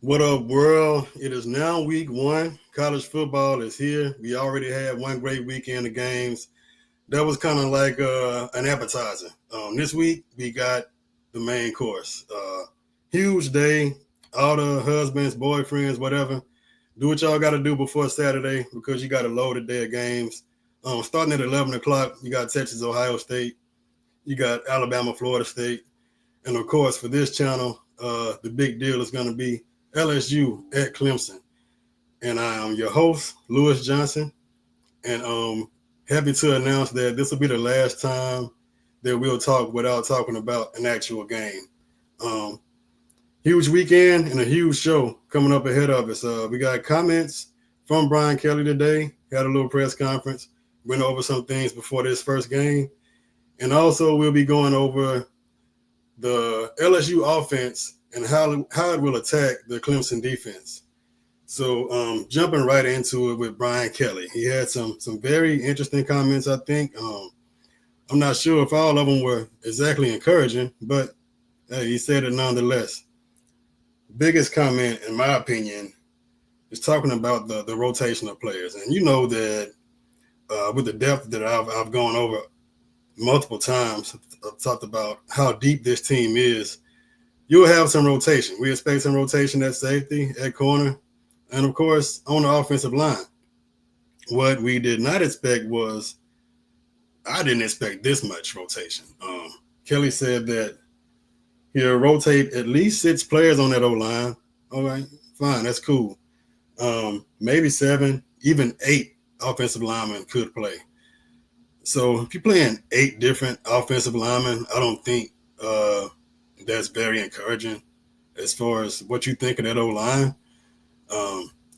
What up, world? It is now week one. College football is here. We already had one great weekend of games. That was kind of like an appetizer. This week, we got the main course. Huge day. All the husbands, boyfriends, whatever. Do what y'all got to do before Saturday because you got a loaded day of games. Starting at 11 o'clock, you got Texas, Ohio State. You got Alabama, Florida State. And of course, for this channel, the big deal is going to be LSU at Clemson. And I am your host, Lewis Johnson. And happy to announce that this will be the last time that we'll talk without talking about an actual game. Um, Huge weekend and a huge show coming up ahead of us. We got comments from Brian Kelly today. Had a little press conference, went over some things before this first game. And also, we'll be going over the LSU offense and how it will attack the Clemson defense. So jumping right into it with Brian Kelly, he had some very interesting comments. I think I'm not sure if all of them were exactly encouraging, but hey, he said it nonetheless. Biggest comment, in my opinion, is talking about the rotation of players, and you know that with the depth that I've gone over multiple times, I've talked about how deep this team is. You'll have some rotation. We expect some rotation at safety, at corner, and of course on the offensive line. What we did not expect was I didn't expect this much rotation. Kelly said that he'll rotate at least 6 players on that O line. All right, fine, that's cool. Maybe 7, even 8 offensive linemen could play. So if you're playing 8 different offensive linemen, I don't think that's very encouraging as far as what you think of that O line,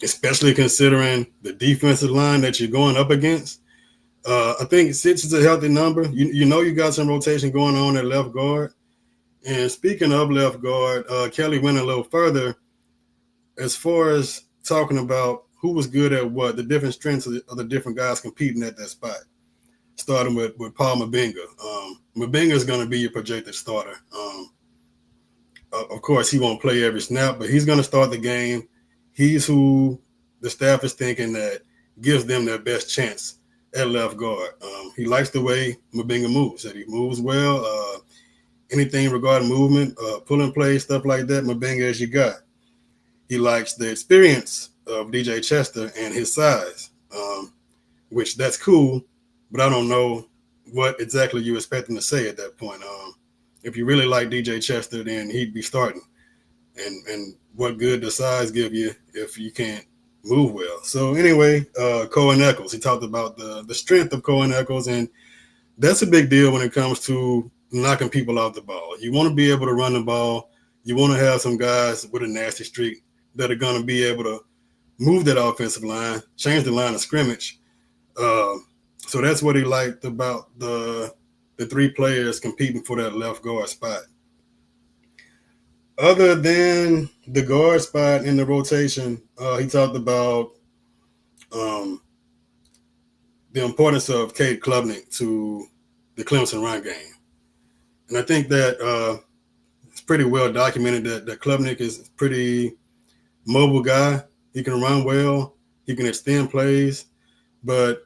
especially considering the defensive line that you're going up against. I think 6 is a healthy number. You know you got some rotation going on at left guard. And speaking of left guard, Kelly went a little further as far as talking about who was good at what, the different strengths of the different guys competing at that spot. Starting with Paul Mabenga. Mabenga is going to be your projected starter. Of course, he won't play every snap, but he's going to start the game. He's who the staff is thinking that gives them their best chance at left guard. He likes the way Mabenga moves. That he moves well. Anything regarding movement, pulling plays, stuff like that, Mabenga is your guy. He likes the experience of DJ Chester and his size, which that's cool, but I don't know what exactly you expect him to say at that point. If you really like DJ Chester, then he'd be starting. And what good does size give you if you can't move well? So anyway, Cohen Eccles, he talked about the strength of Cohen Eccles, and that's a big deal when it comes to knocking people off the ball. You want to be able to run the ball. You want to have some guys with a nasty streak that are going to be able to move that offensive line, change the line of scrimmage. So that's what he liked about the 3 players competing for that left guard spot. Other than the guard spot in the rotation, he talked about the importance of Cade Klubnik to the Clemson run game. And I think that it's pretty well documented that Klubnik is a pretty mobile guy. He can run well. He can extend plays. But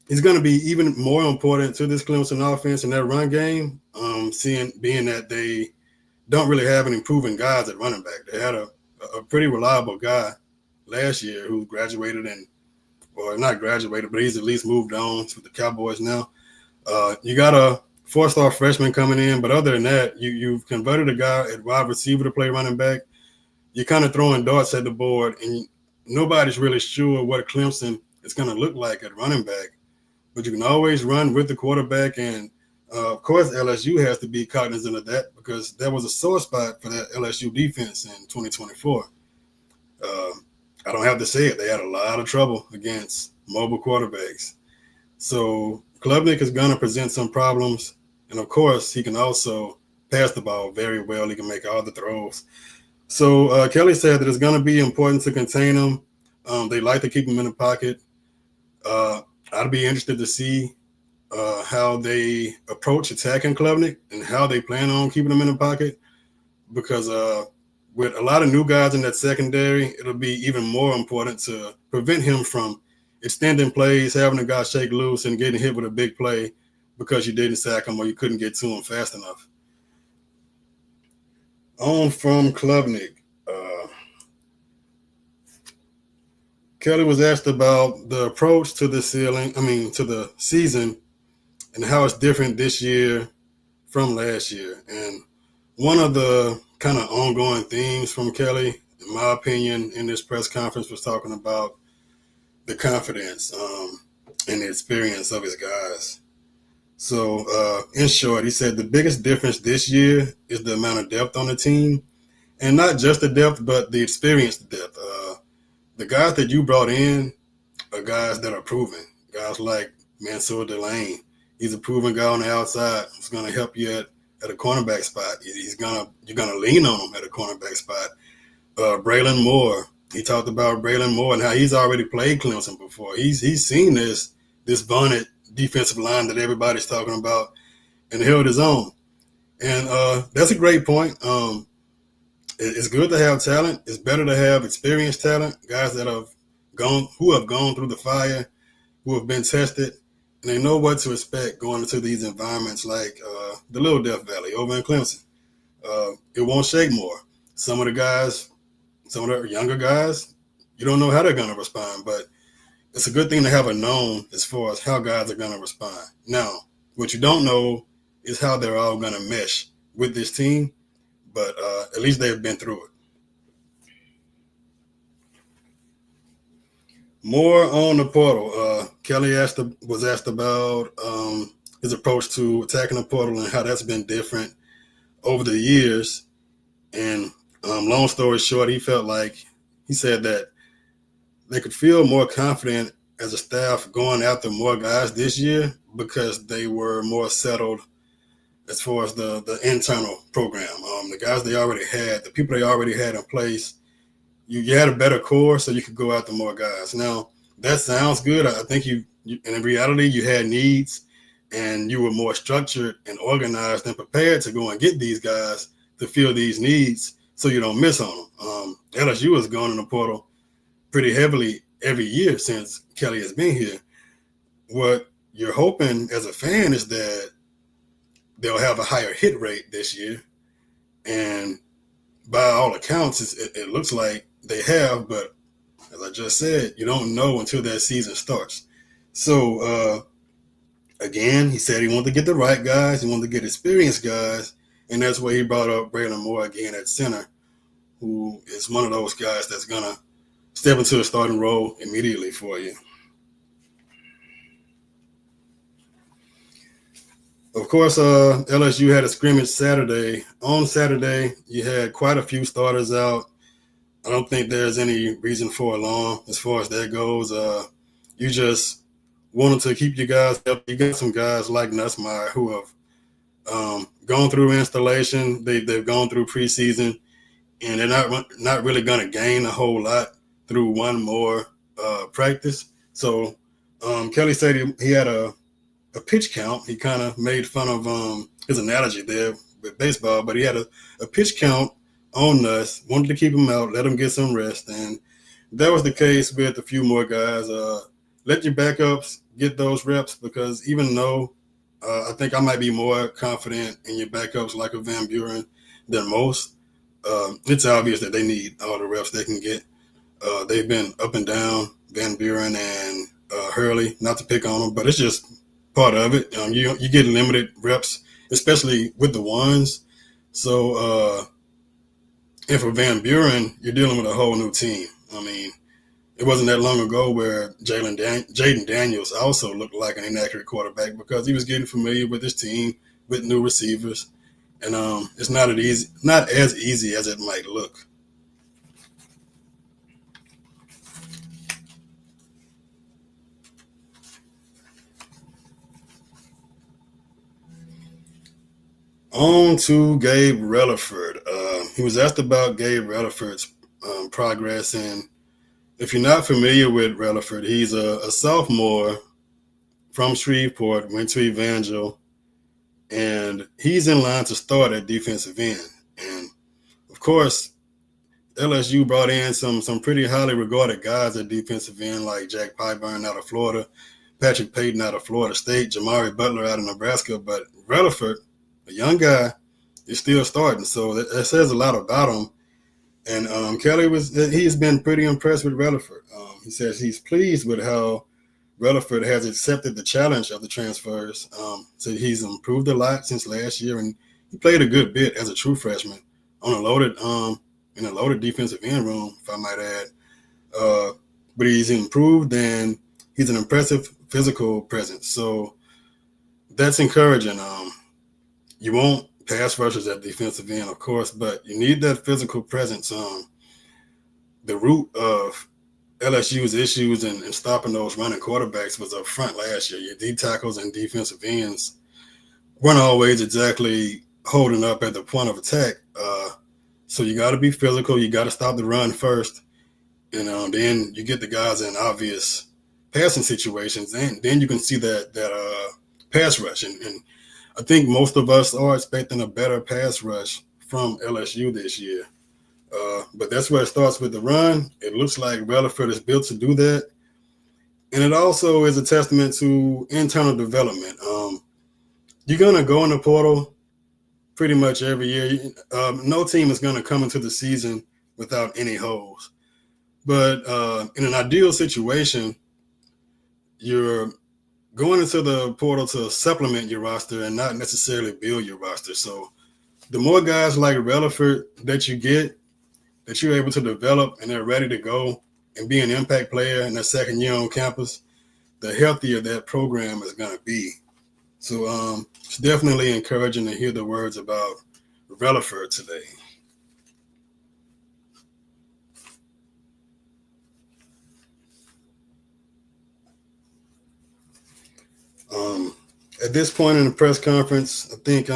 he's going to be even more important to this Clemson offense in that run game, being that they don't really have any proven guys at running back. They had a pretty reliable guy last year who graduated or not graduated, but he's at least moved on to the Cowboys now. You got a 4-star freshman coming in, but other than that, you've converted a guy at wide receiver to play running back. You're kind of throwing darts at the board, and nobody's really sure what Clemson is going to look like at running back. But you can always run with the quarterback, and of course, LSU has to be cognizant of that because that was a sore spot for that LSU defense in 2024. I don't have to say it. They had a lot of trouble against mobile quarterbacks. So Klubnik is going to present some problems. And, of course, he can also pass the ball very well. He can make all the throws. So Kelly said that it's going to be important to contain him. They like to keep him in the pocket. I'd be interested to see how they approach attacking Klubnik and how they plan on keeping him in the pocket because with a lot of new guys in that secondary, it'll be even more important to prevent him from extending plays, having a guy shake loose, and getting hit with a big play because you didn't sack him or you couldn't get to him fast enough. On from Klubnik. Kelly was asked about the approach to the to the season and how it's different this year from last year. And one of the kind of ongoing themes from Kelly, in my opinion, in this press conference was talking about the confidence and the experience of his guys. So, in short, he said the biggest difference this year is the amount of depth on the team, and not just the depth, but the experienced depth. The guys that you brought in are guys that are proven. Guys like Mansour Delane. He's a proven guy on the outside who's going to help you at a cornerback spot. You're gonna lean on him at a cornerback spot. Braylon Moore. He talked about Braylon Moore and how he's already played Clemson before. He's seen this vaunted defensive line that everybody's talking about and held his own. And that's a great point. It's good to have talent. It's better to have experienced talent, guys that have gone through the fire, who have been tested, and they know what to expect going into these environments like the Little Death Valley over in Clemson. It won't shake more. Some of the younger guys, you don't know how they're going to respond, but it's a good thing to have a known as far as how guys are going to respond. Now, what you don't know is how they're all going to mesh with this team, but at least they've been through it. More on the portal. Kelly was asked about his approach to attacking the portal and how that's been different over the years. And long story short, he said that they could feel more confident as a staff going after more guys this year because they were more settled as far as the internal program. The guys they already had, the people they already had in place, you had a better core so you could go after more guys. Now, that sounds good. I think you in reality, you had needs and you were more structured and organized and prepared to go and get these guys to fill these needs so you don't miss on them. LSU has gone in the portal pretty heavily every year since Kelly has been here. What you're hoping as a fan is that they'll have a higher hit rate this year. And by all accounts, it looks like they have, but as I just said, you don't know until that season starts. So, again, he said he wanted to get the right guys. He wanted to get experienced guys. And that's why he brought up Braylon Moore again at center, who is one of those guys that's going to step into a starting role immediately for you. Of course, LSU had a scrimmage Saturday. On Saturday, you had quite a few starters out. I don't think there's any reason for alarm as far as that goes. You just wanted to keep your guys up. You got some guys like Nussmeier who have gone through installation. They've gone through preseason, and they're not really going to gain a whole lot through one more practice. So Kelly said he had a pitch count. He kind of made fun of his analogy there with baseball, but he had a pitch count on Nuss, wanted to keep him out, let him get some rest. And that was the case with a few more guys. Let your backups get those reps because even though I think I might be more confident in your backups like a Van Buren than most, it's obvious that they need all the reps they can get. They've been up and down, Van Buren and Hurley, not to pick on them, but it's just part of it. You get limited reps, especially with the ones. So, and for Van Buren, you're dealing with a whole new team. I mean, it wasn't that long ago where Jaden Daniels also looked like an inaccurate quarterback because he was getting familiar with his team, with new receivers, and it's not as easy as it might look. On to Gabe Relaford. He was asked about Gabe Relaford's progress, and if you're not familiar with Relaford, he's a sophomore from Shreveport, went to Evangel, and he's in line to start at defensive end. And of course, LSU brought in some pretty highly regarded guys at defensive end, like Jack Pyburn out of Florida, Patrick Payton out of Florida State, Jamari Butler out of Nebraska. But Rutherford, a young guy, is still starting. So that says a lot about him. And he's been pretty impressed with Rutherford. He says he's pleased with how Rutherford has accepted the challenge of the transfers. So he's improved a lot since last year, and he played a good bit as a true freshman on a loaded in a loaded defensive end room, if I might add. But he's improved, and he's an impressive physical presence. So that's encouraging. You won't pass rushers at defensive end, of course, but you need that physical presence. The root of LSU's issues in stopping those running quarterbacks was up front last year. Your D tackles and defensive ends weren't always exactly holding up at the point of attack. So you got to be physical. You got to stop the run first. And then you get the guys in obvious passing situations, and then you can see that pass rush. And I think most of us are expecting a better pass rush from LSU this year. But that's where it starts with the run. It looks like Rutherford is built to do that. And it also is a testament to internal development. You're going to go in the portal pretty much every year. No team is going to come into the season without any holes. But in an ideal situation, you're going into the portal to supplement your roster and not necessarily build your roster. So the more guys like Rutherford that you get, that you're able to develop and they're ready to go and be an impact player in their second year on campus, the healthier that program is going to be. So it's definitely encouraging to hear the words about Rutherford today. At this point in the press conference, I think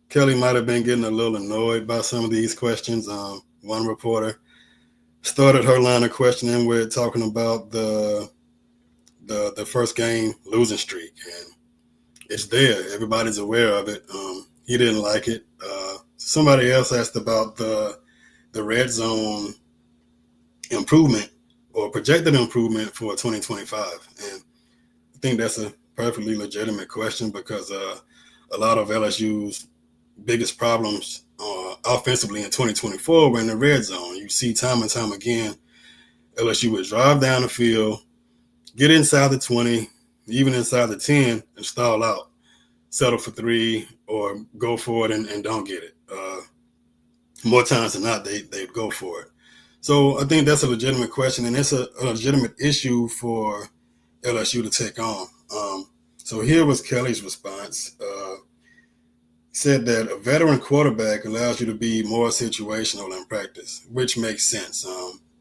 Kelly might have been getting a little annoyed by some of these questions. One reporter started her line of questioning with talking about the first game losing streak, and it's there. Everybody's aware of it. He didn't like it. Somebody else asked about the red zone improvement or projected improvement for 2025, and I think that's a perfectly legitimate question because a lot of LSU's biggest problems offensively in 2024 were in the red zone. You see time and time again, LSU would drive down the field, get inside the 20, even inside the 10, and stall out, settle for 3, or go for it and don't get it. More times than not, they'd go for it. So I think that's a legitimate question, and it's a legitimate issue for LSU to take on. So here was Kelly's response. He said that a veteran quarterback allows you to be more situational in practice, which makes sense.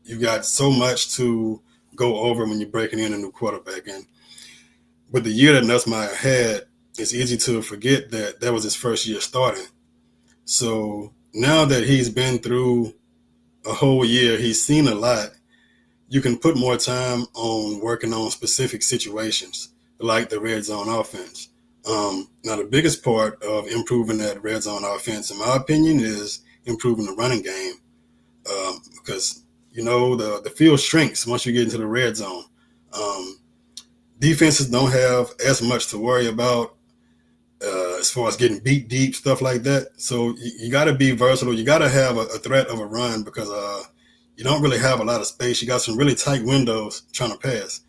You've got so much to go over when you're breaking in a new quarterback. And with the year that Nussmeier had, it's easy to forget that that was his first year starting. So now that he's been through a whole year, he's seen a lot, you can put more time on working on specific situations like the red zone offense. Now, the biggest part of improving that red zone offense, in my opinion, is improving the running game because, the field shrinks once you get into the red zone. Defenses don't have as much to worry about as far as getting beat deep, stuff like that. So you got to be versatile. You got to have a threat of a run because you don't really have a lot of space. You got some really tight windows trying to pass.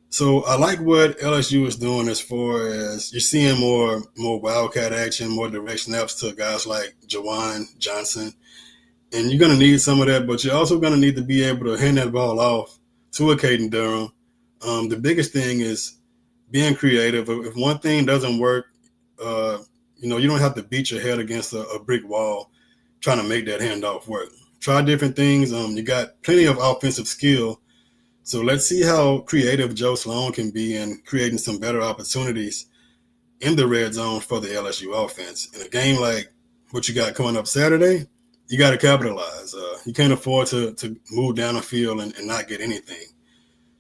So I like what LSU is doing as far as you're seeing more wildcat action, more direct snaps to guys like Jawan Johnson. And you're going to need some of that, but you're also going to need to be able to hand that ball off to a Caden Durham. The biggest thing is being creative. If one thing doesn't work, you don't have to beat your head against a brick wall trying to make that handoff work. Try different things. You got plenty of offensive skill. So let's see how creative Joe Sloan can be in creating some better opportunities in the red zone for the LSU offense. In a game like what you got coming up Saturday, you got to capitalize. You can't afford to move down the field and not get anything.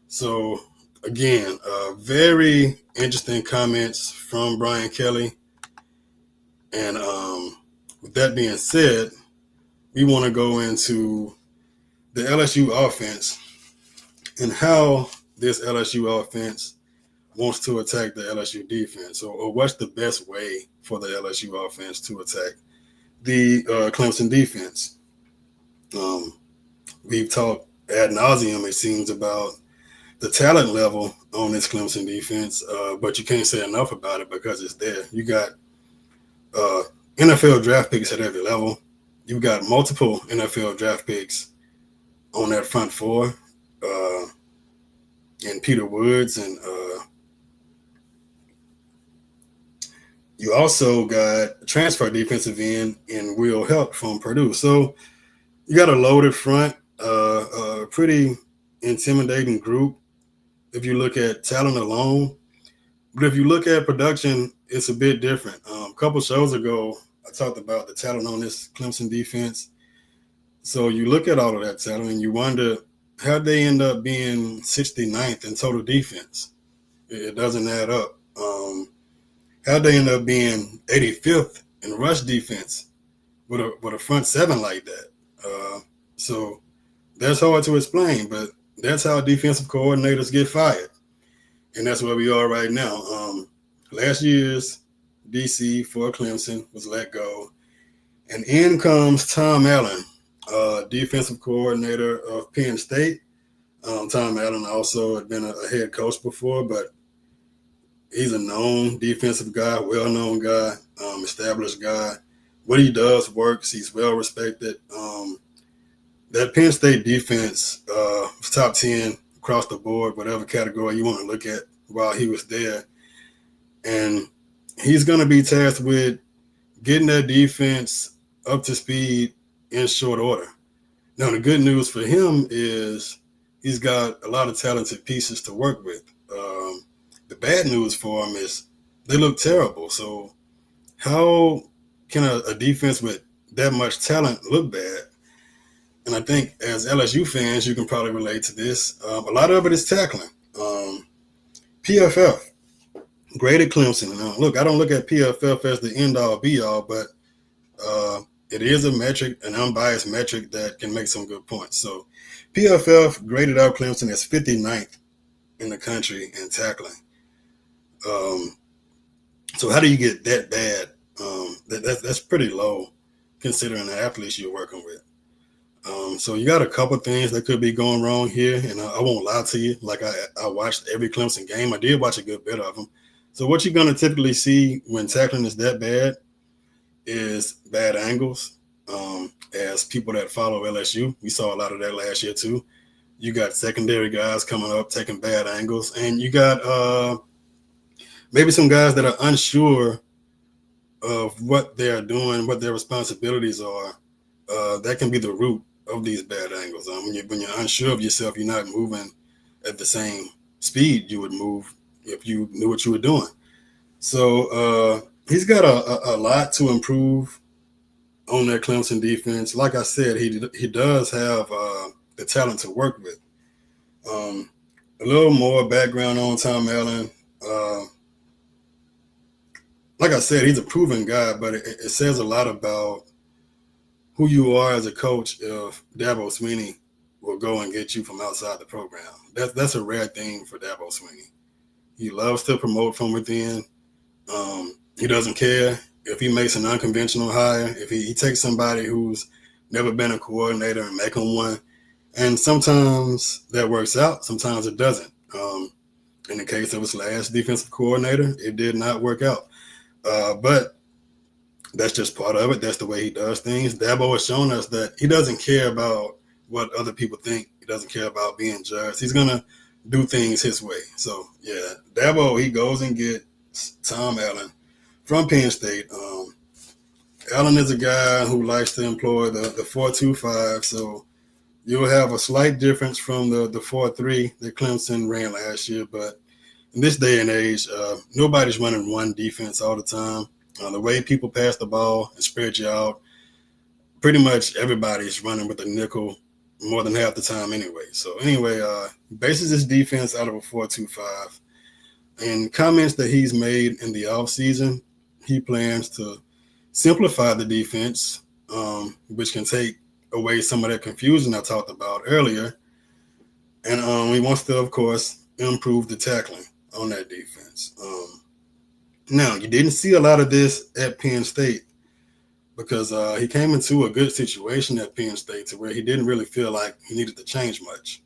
So, again, very interesting comments from Brian Kelly. And with that being said, we want to go into the LSU offense and how this LSU offense wants to attack the LSU defense, or what's the best way for the LSU offense to attack the Clemson defense. Um, we've talked ad nauseum, it seems, about the talent level on this Clemson defense, but you can't say enough about it because it's there. You got uh, NFL draft picks at every level. You got multiple NFL draft picks on that front four, and Peter Woods, and you also got transfer defensive end and Will Help from Purdue. So you got a loaded front, a pretty intimidating group if you look at talent alone. But if you look at production, it's a bit different. A couple shows ago, I talked about the talent on this Clemson defense. So you look at all of that talent and you wonder how they end up being 69th in total defense. It doesn't add up. How'd they end up being 85th in rush defense with a front seven like that? So that's hard to explain, but that's how defensive coordinators get fired. And that's where we are right now. Last year's DC for Clemson was let go. And in comes Tom Allen, defensive coordinator of Penn State. Tom Allen also had been a head coach before, but he's a known defensive guy, well-known guy, established guy. What he does works. He's well-respected. That Penn State defense was top 10 across the board, whatever category you want to look at while he was there. And he's going to be tasked with getting that defense up to speed in short order. Now, the good news for him is he's got a lot of talented pieces to work with. The bad news for him is they look terrible. So how can a defense with that much talent look bad? And I think as LSU fans, you can probably relate to this. A lot of it is tackling. PFF graded Clemson. Now, look, I don't look at PFF as the end-all, be-all, but it is a metric, an unbiased metric that can make some good points. So PFF graded out Clemson as 59th in the country in tackling. So how do you get that bad? That's pretty low considering the athletes you're working with. So you got a couple things that could be going wrong here, and I won't lie to you. Like I watched every Clemson game. I did watch a good bit of them. So what you're going to typically see when tackling is that bad is bad angles. As people that follow LSU, we saw a lot of that last year too. You got secondary guys coming up taking bad angles, and you got maybe some guys that are unsure of what they're doing, what their responsibilities are. That can be the root of these bad angles. When you're unsure of yourself, you're not moving at the same speed you would move if you knew what you were doing. So he's got a lot to improve on that Clemson defense. Like I said, he does have the talent to work with. A little more background on Tom Allen. Like I said, he's a proven guy, but it says a lot about who you are as a coach if Dabo Swinney will go and get you from outside the program. That's a rare thing for Dabo Swinney. He loves to promote from within. He doesn't care if he makes an unconventional hire, if he takes somebody who's never been a coordinator and make him one. And sometimes that works out, sometimes it doesn't. In the case of his last defensive coordinator, it did not work out. But that's just part of it. That's the way he does things. Dabo has shown us that he doesn't care about what other people think. He doesn't care about being judged. He's going to do things his way. So, yeah, Dabo, he goes and gets Tom Allen from Penn State. Allen is a guy who likes to employ the 4-2-5. So you'll have a slight difference from the 4-3 that Clemson ran last year. But in this day and age, nobody's running one defense all the time. The way people pass the ball and spread you out, pretty much everybody's running with a nickel more than half the time anyway. So anyway, bases his defense out of a 4-2-5. And comments that he's made in the offseason, he plans to simplify the defense which can take away some of that confusion I talked about earlier. And he wants to, of course, improve the tackling on that defense. Now, you didn't see a lot of this at Penn State because he came into a good situation at Penn State to where he didn't really feel like he needed to change much.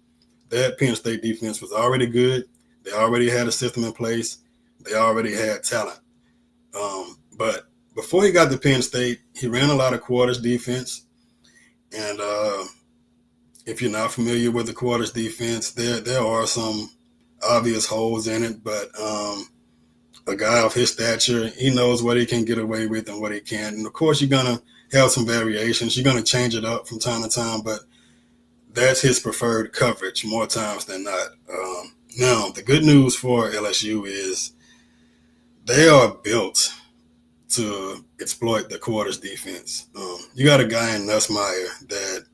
That Penn State defense was already good. They already had a system in place. They already had talent. But before he got to Penn State, he ran a lot of quarters defense. And if you're not familiar with the quarters defense, there are some obvious holes in it. But a guy of his stature, he knows what he can get away with and what he can't. And, of course, you're going to have some variations. You're going to change it up from time to time. But that's his preferred coverage more times than not. Now, the good news for LSU is they are built to exploit the quarters defense. You got a guy in Nussmeier that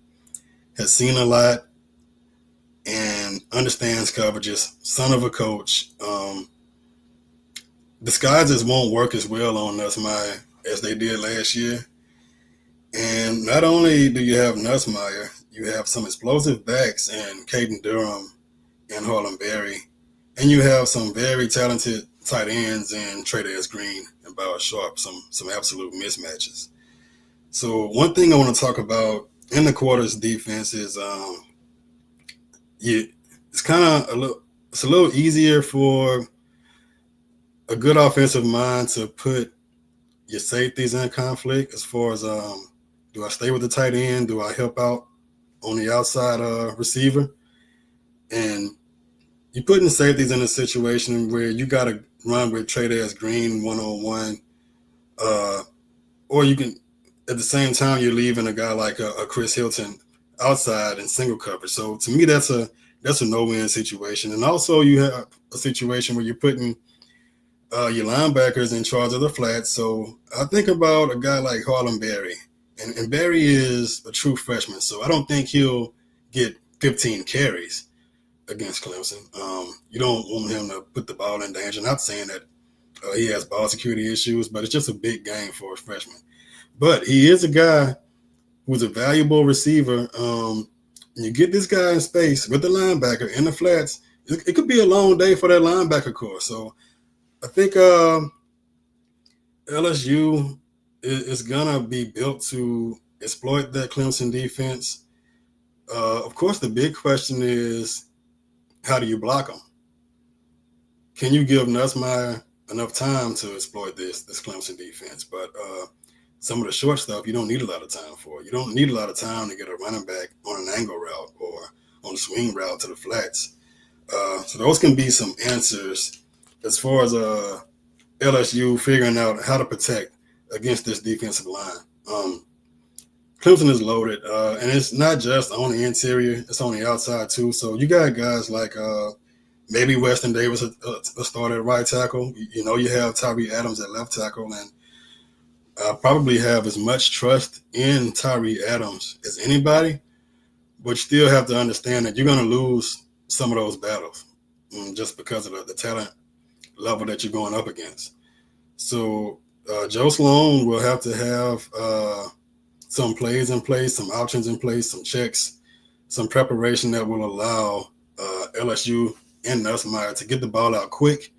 has seen a lot and understands coverages, son of a coach. Disguises won't work as well on Nussmeier as they did last year. And not only do you have Nussmeier, you have some explosive backs in Caden Durham and Harlem Berry. And you have some very talented tight ends in Trey'Dez Green and Bauer Sharp, some absolute mismatches. So one thing I want to talk about in the quarters defense is it's kind of it's a little easier for a good offensive mind to put your safeties in conflict as far as do I stay with the tight end? Do I help out on the outside receiver? And you're putting the safeties in a situation where you got to run with Trey'Dez Green one-on-one, or you can, at the same time, you're leaving a guy like a Chris Hilton outside in single coverage. So to me, that's a no-win situation. And also you have a situation where you're putting your linebackers in charge of the flats. So I think about a guy like Harlem Berry. And Berry is a true freshman, so I don't think he'll get 15 carries against Clemson. You don't want him to put the ball in danger. Not saying that he has ball security issues, but it's just a big game for a freshman. But he is a guy who's a valuable receiver. You get this guy in space with the linebacker in the flats, it could be a long day for that linebacker core. So I think LSU is going to be built to exploit that Clemson defense. Of course, the big question is, how do you block them? Can you give Nussmeier enough time to exploit this Clemson defense? But some of the short stuff, you don't need a lot of time for. You don't need a lot of time to get a running back on an angle route or on a swing route to the flats. So those can be some answers as far as LSU figuring out how to protect against this defensive line. Clemson is loaded, and it's not just on the interior; it's on the outside too. So you got guys like maybe Weston Davis a start at right tackle. You have Tyree Adams at left tackle, and I probably have as much trust in Tyree Adams as anybody. But you still have to understand that you're going to lose some of those battles just because of the talent level that you're going up against. So Joe Sloan will have to have some plays in place, some options in place, some checks, some preparation that will allow LSU and Nussmeier to get the ball out quick,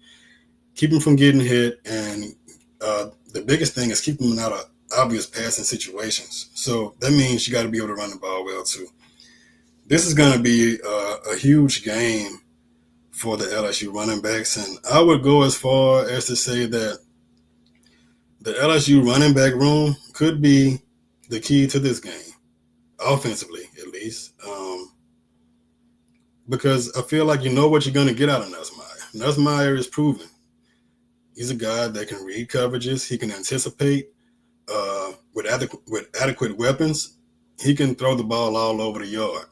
keep them from getting hit, and the biggest thing is keep them out of obvious passing situations. So that means you got to be able to run the ball well too. This is going to be a huge game for the LSU running backs, and I would go as far as to say that the LSU running back room could be the key to this game, offensively at least, because I feel like you know what you're going to get out of Nussmeier. Nussmeier is proven. He's a guy that can read coverages. He can anticipate with adequate weapons. He can throw the ball all over the yard,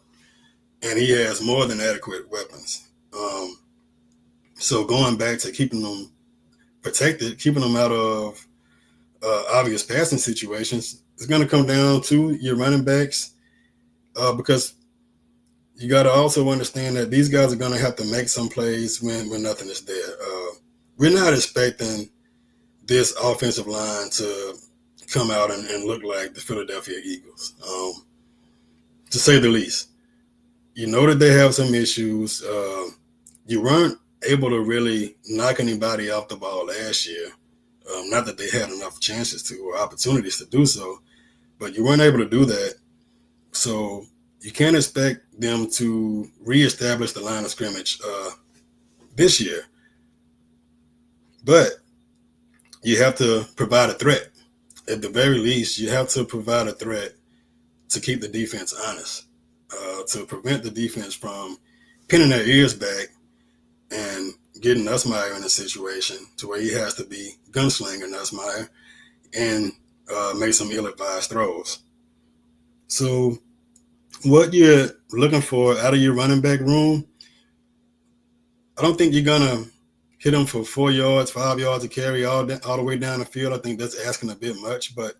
and he has more than adequate weapons. So going back to keeping them protected, keeping them out of obvious passing situations, it's going to come down to your running backs because you got to also understand that these guys are going to have to make some plays when nothing is there. We're not expecting this offensive line to come out and look like the Philadelphia Eagles, to say the least. You know that they have some issues. You weren't able to really knock anybody off the ball last year. Not that they had enough chances to or opportunities to do so, but you weren't able to do that. So you can't expect them to reestablish the line of scrimmage this year. But you have to provide a threat. At the very least, you have to provide a threat to keep the defense honest, to prevent the defense from pinning their ears back and getting Nussmeier in a situation to where he has to be gunslinger Nussmeier and make some ill-advised throws. So what you're looking for out of your running back room, I don't think you're going to hit them for 4 yards, 5 yards of carry all the way down the field. I think that's asking a bit much, but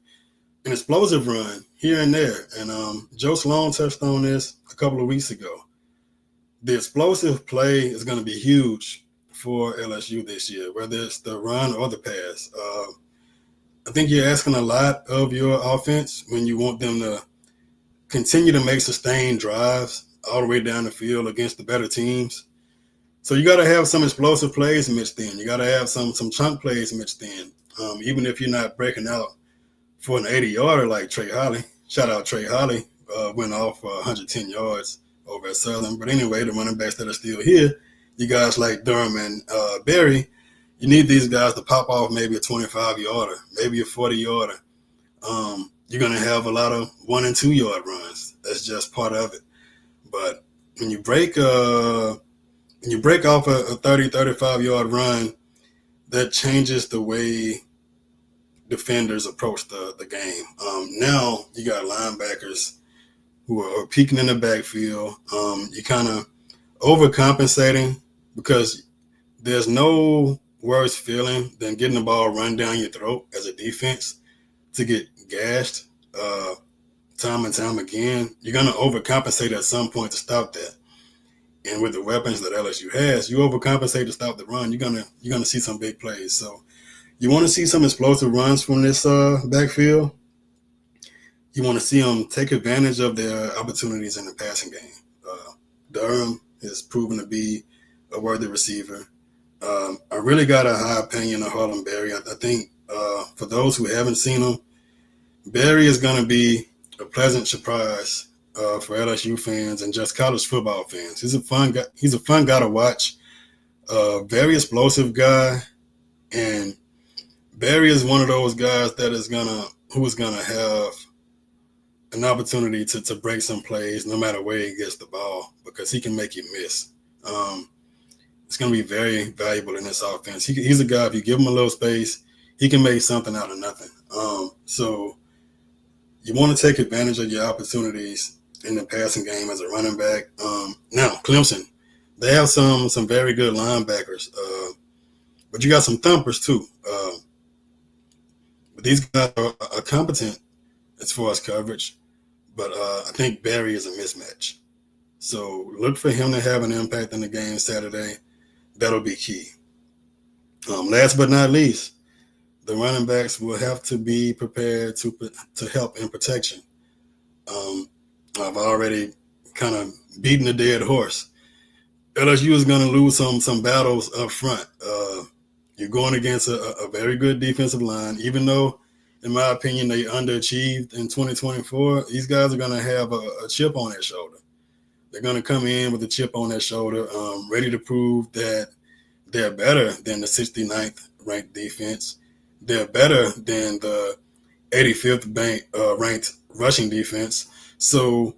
an explosive run here and there. And Joe Sloan touched on this a couple of weeks ago. The explosive play is going to be huge for LSU this year, whether it's the run or the pass. I think you're asking a lot of your offense when you want them to continue to make sustained drives all the way down the field against the better teams. So you got to have some explosive plays mixed in. You got to have some chunk plays mixed in, even if you're not breaking out for an 80-yarder like Trey Holly. Shout out Trey Holly, went off 110 yards over at Southern. But anyway, the running backs that are still here, you guys like Durham and Berry, you need these guys to pop off maybe a 25-yarder, maybe a 40-yarder. You're going to have a lot of 1 and 2 yard runs. That's just part of it. But when you break off a 30, 35-yard run, that changes the way defenders approach the game. Now you got linebackers who are peeking in the backfield. You're kind of overcompensating because there's no worse feeling than getting the ball run down your throat as a defense to get gashed time and time again. You're going to overcompensate at some point to stop that. And with the weapons that LSU has, you overcompensate to stop the run, you're gonna see some big plays. So you want to see some explosive runs from this backfield. You want to see them take advantage of their opportunities in the passing game. Durham has proven to be a worthy receiver. I really got a high opinion of Harlem Berry. I think for those who haven't seen him, Berry is going to be a pleasant surprise for LSU fans and just college football fans. He's a fun guy. He's a fun guy to watch. Very explosive guy, and Berry is one of those guys who's gonna have an opportunity to break some plays no matter where he gets the ball because he can make you miss. It's gonna be very valuable in this offense. He's a guy, if you give him a little space, he can make something out of nothing. So you want to take advantage of your opportunities in the passing game as a running back. Now, Clemson, they have some very good linebackers, but you got some thumpers too. But these guys are competent as far as coverage, but I think Berry is a mismatch. So look for him to have an impact in the game Saturday. That'll be key. Last but not least, the running backs will have to be prepared to help in protection. I've already kind of beaten a dead horse. LSU is going to lose some battles up front. You're going against a very good defensive line, even though, in my opinion, they underachieved in 2024. These guys are going to have a chip on their shoulder. They're going to come in with a chip on their shoulder, ready to prove that they're better than the 69th ranked defense. They're better than the 85th ranked rushing defense. So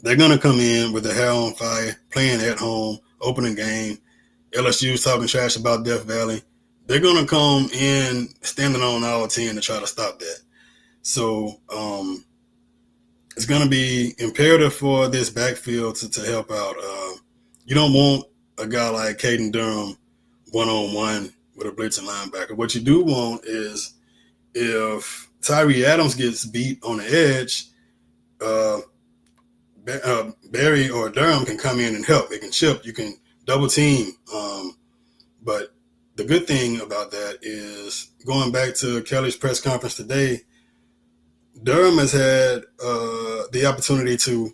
they're going to come in with their hair on fire, playing at home, opening game. LSU's talking trash about Death Valley. They're going to come in standing on all 10 to try to stop that. So it's going to be imperative for this backfield to help out. You don't want a guy like Caden Durham one-on-one with a blitzing linebacker. What you do want is if Tyree Adams gets beat on the edge, Berry or Durham can come in and help. It can chip. You can double team. But the good thing about that is going back to Kelly's press conference today, Durham has had the opportunity to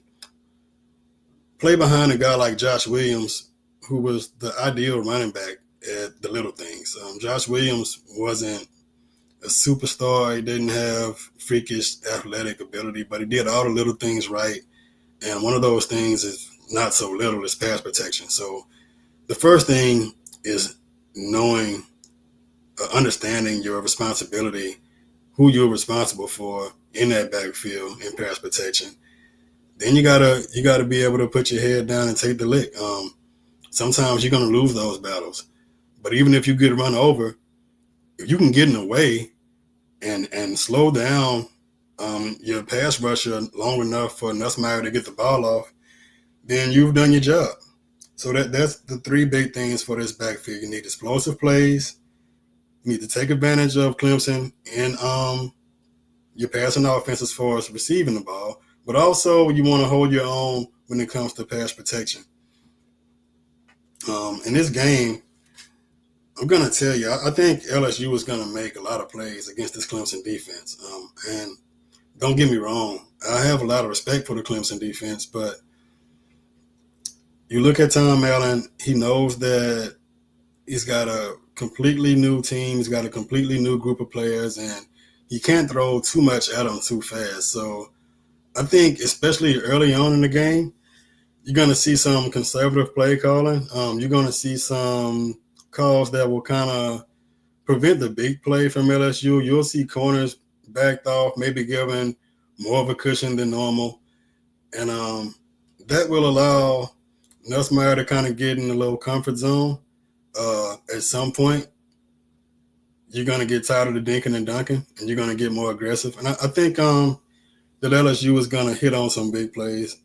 play behind a guy like Josh Williams, who was the ideal running back at the little things. Josh Williams wasn't a superstar. He didn't have freakish athletic ability, but he did all the little things right. And one of those things is not so little as pass protection. So the first thing is knowing, understanding your responsibility, who you're responsible for in that backfield in pass protection. Then you gotta be able to put your head down and take the lick. Sometimes you're gonna lose those battles, but even if you get run over, if you can get in the way and slow down your pass rusher long enough for Nussmeier to get the ball off, then you've done your job. So that's the three big things for this backfield. You need explosive plays. You need to take advantage of Clemson and your passing offense as far as receiving the ball, but also you want to hold your own when it comes to pass protection. In this game, I'm going to tell you, I think LSU is going to make a lot of plays against this Clemson defense. And don't get me wrong, I have a lot of respect for the Clemson defense, but you look at Tom Allen, he knows that he's got a completely new team. He's got a completely new group of players, and he can't throw too much at them too fast. So I think, especially early on in the game, you're going to see some conservative play calling. You're going to see some calls that will kind of prevent the big play from LSU. You'll see corners backed off, maybe given more of a cushion than normal. And that will allow Nussmeier to kind of get in a little comfort zone. At some point, you're going to get tired of the dinking and dunking, and you're going to get more aggressive. And I think that LSU is going to hit on some big plays.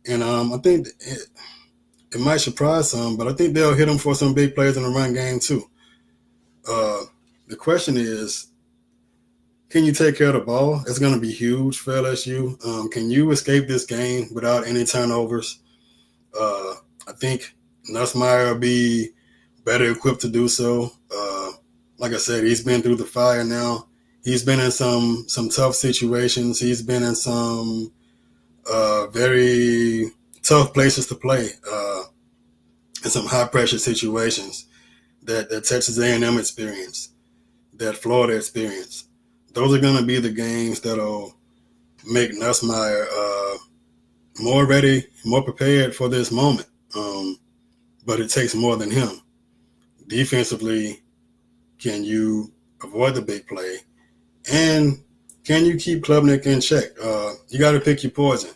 And I think it might surprise some, but I think they'll hit them for some big plays in the run game too. The question is, can you take care of the ball? It's going to be huge for LSU. Can you escape this game without any turnovers? I think Nussmeier will be better equipped to do so. Like I said, he's been through the fire now. He's been in some tough situations. He's been in some very tough places to play, in some high-pressure situations that Texas A&M experience, that Florida experience. Those are going to be the games that'll make Nussmeier more ready, more prepared for this moment. But it takes more than him. Defensively, can you avoid the big play? And can you keep Klubnik in check? You got to pick your poison.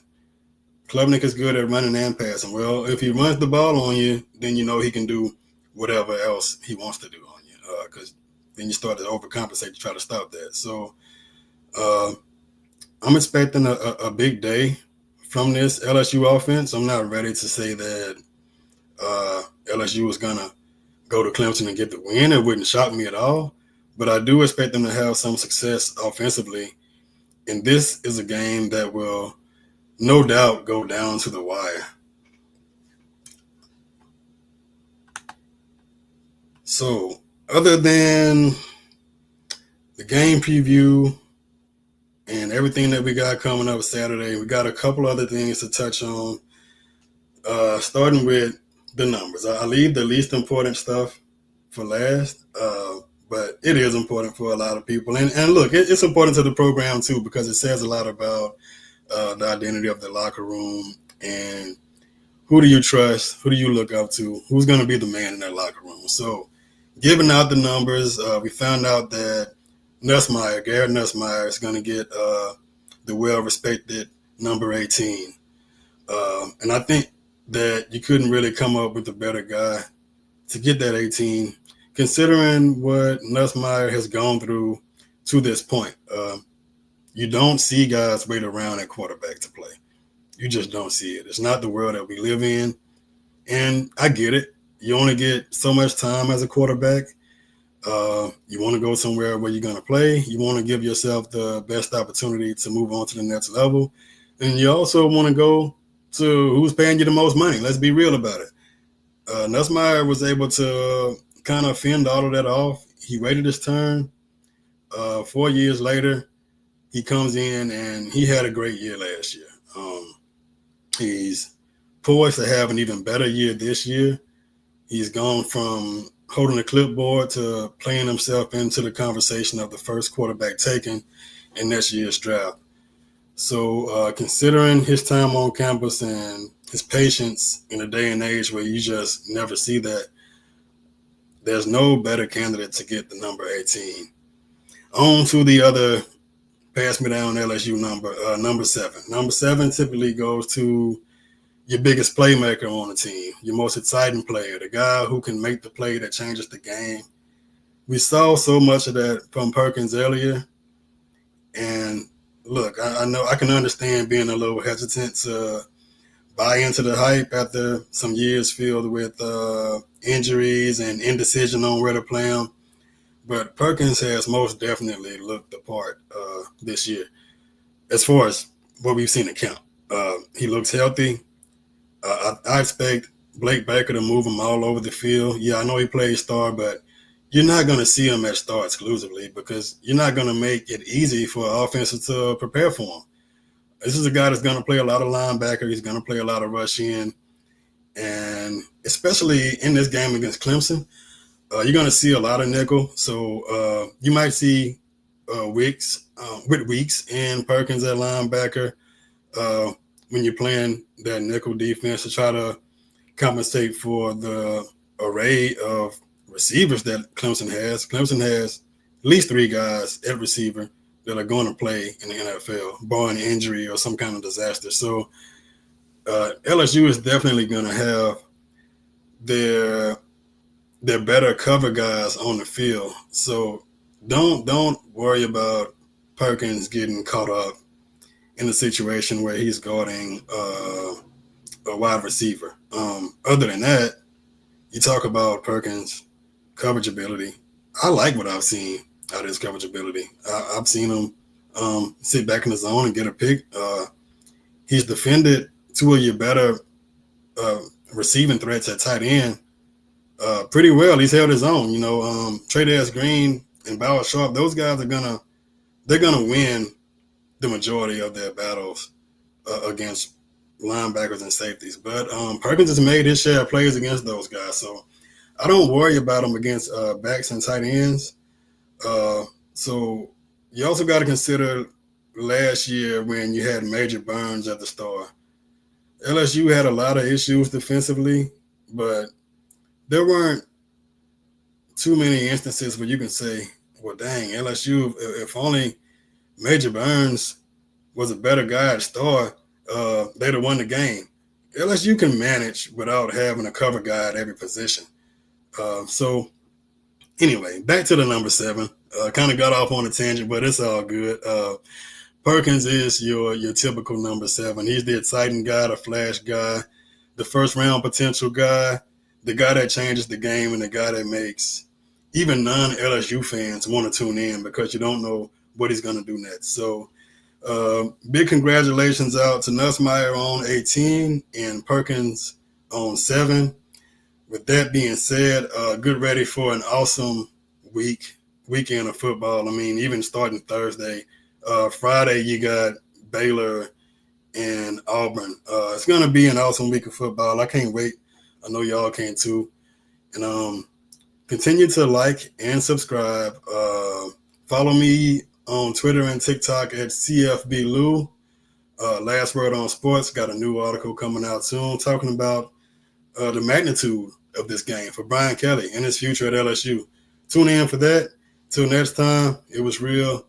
Klubnik is good at running and passing. Well, if he runs the ball on you, then you know he can do whatever else he wants to do on you, because then you start to overcompensate to try to stop that. So I'm expecting a big day from this LSU offense. I'm not ready to say that LSU is going to go to Clemson and get the win. It wouldn't shock me at all. But I do expect them to have some success offensively. And this is a game that will no doubt go down to the wire. So other than the game preview and everything that we got coming up Saturday, we got a couple other things to touch on, starting with the numbers. I leave the least important stuff for last, but it is important for a lot of people. And look, it's important to the program too, because it says a lot about the identity of the locker room and who do you trust, who do you look up to, who's going to be the man in that locker room. So giving out the numbers, we found out that Garrett Nussmeier is going to get the well-respected number 18. And I think that you couldn't really come up with a better guy to get that 18, considering what Nussmeier has gone through to this point. You don't see guys wait around at quarterback to play. You just don't see it. It's not the world that we live in. And I get it. You only get so much time as a quarterback. You want to go somewhere where you're going to play. You want to give yourself the best opportunity to move on to the next level. And you also want to go to who's paying you the most money. Let's be real about it. Nussmeier was able to kind of fend all of that off. He waited his turn. 4 years later, he comes in and he had a great year last year. He's poised to have an even better year this year. He's gone from holding a clipboard to playing himself into the conversation of the first quarterback taken in next year's draft. So considering his time on campus and his patience in a day and age where you just never see that, there's no better candidate to get the number 18. On to the other pass me down LSU number 7. Number 7 typically goes to your biggest playmaker on the team, your most exciting player, the guy who can make the play that changes the game. We saw so much of that from Perkins earlier. And look, I know I can understand being a little hesitant to buy into the hype after some years filled with injuries and indecision on where to play him. But Perkins has most definitely looked the part this year as far as what we've seen in camp. He looks healthy. I expect Blake Baker to move him all over the field. Yeah, I know he plays star, but you're not going to see him at star exclusively because you're not going to make it easy for offenses to prepare for him. This is a guy that's going to play a lot of linebacker. He's going to play a lot of rush in. And especially in this game against Clemson, you're going to see a lot of nickel. So you might see Weeks and Perkins at linebacker when you're playing that nickel defense to try to compensate for the array of receivers that Clemson has. Clemson has at least 3 guys at receiver that are going to play in the NFL, barring injury or some kind of disaster. So LSU is definitely going to have their better cover guys on the field. So don't worry about Perkins getting caught up in a situation where he's guarding a wide receiver. Other than that, you talk about Perkins' coverage ability. I like what I've seen out of his coverage ability. I've seen him sit back in the zone and get a pick. He's defended 2 of your better receiving threats at tight end pretty well. He's held his own. You know, Tre'Davious Green and Bauer Sharp, those guys they're gonna win the majority of their battles against linebackers and safeties. But Perkins has made his share of plays against those guys. So I don't worry about him against backs and tight ends. So you also got to consider last year when you had Major Burns at the star. LSU had a lot of issues defensively, but there weren't too many instances where you can say, well, dang, LSU, if only Major Burns was a better guy at star, they'd have won the game. LSU can manage without having a cover guy at every position. So anyway, back to the number 7. Kind of got off on a tangent, but it's all good. Perkins is your typical number 7. He's the exciting guy, the flash guy, the first-round potential guy, the guy that changes the game, and the guy that makes even non-LSU fans want to tune in because you don't know what he's going to do next. So big congratulations out to Nussmeier on 18 and Perkins on 7. With that being said, get ready for an awesome weekend of football. I mean, even starting Thursday. Friday, you got Baylor and Auburn. It's going to be an awesome week of football. I can't wait. I know y'all can too. And continue to like and subscribe. Follow me on Twitter and TikTok at CFBLou. Last Word on Sports. Got a new article coming out soon talking about the magnitude of this game for Brian Kelly and his future at LSU. Tune in for that. Till next time, it was real.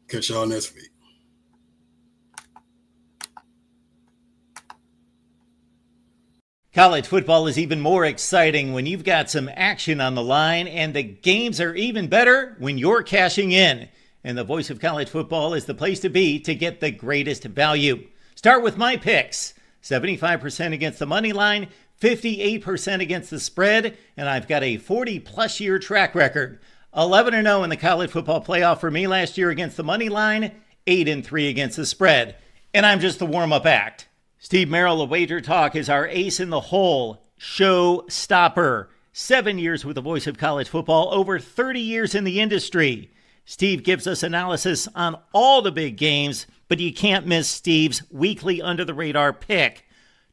Catch y'all next week. College football is even more exciting when you've got some action on the line, and the games are even better when you're cashing in. And the Voice of College Football is the place to be to get the greatest value. Start with my picks. 75% against the money line, 58% against the spread, and I've got a 40-plus year track record. 11-0 in the college football playoff for me last year against the money line, 8-3 against the spread. And I'm just the warm-up act. Steve Merrill of Wager Talk is our ace in the hole show stopper. 7 years with the voice of college football, over 30 years in the industry. Steve gives us analysis on all the big games, but you can't miss Steve's weekly under-the-radar pick.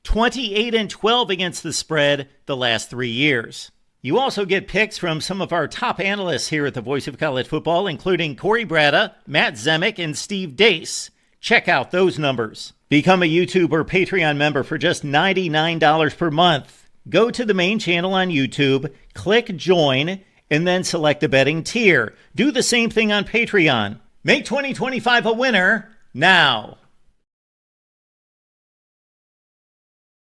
28-12 against the spread the last 3 years. You also get picks from some of our top analysts here at the Voice of College Football, including Corey Bratta, Matt Zemek, and Steve Dace. Check out those numbers. Become a YouTube or Patreon member for just $99 per month. Go to the main channel on YouTube, click Join, and then select the betting tier. Do the same thing on Patreon. Make 2025 a winner now.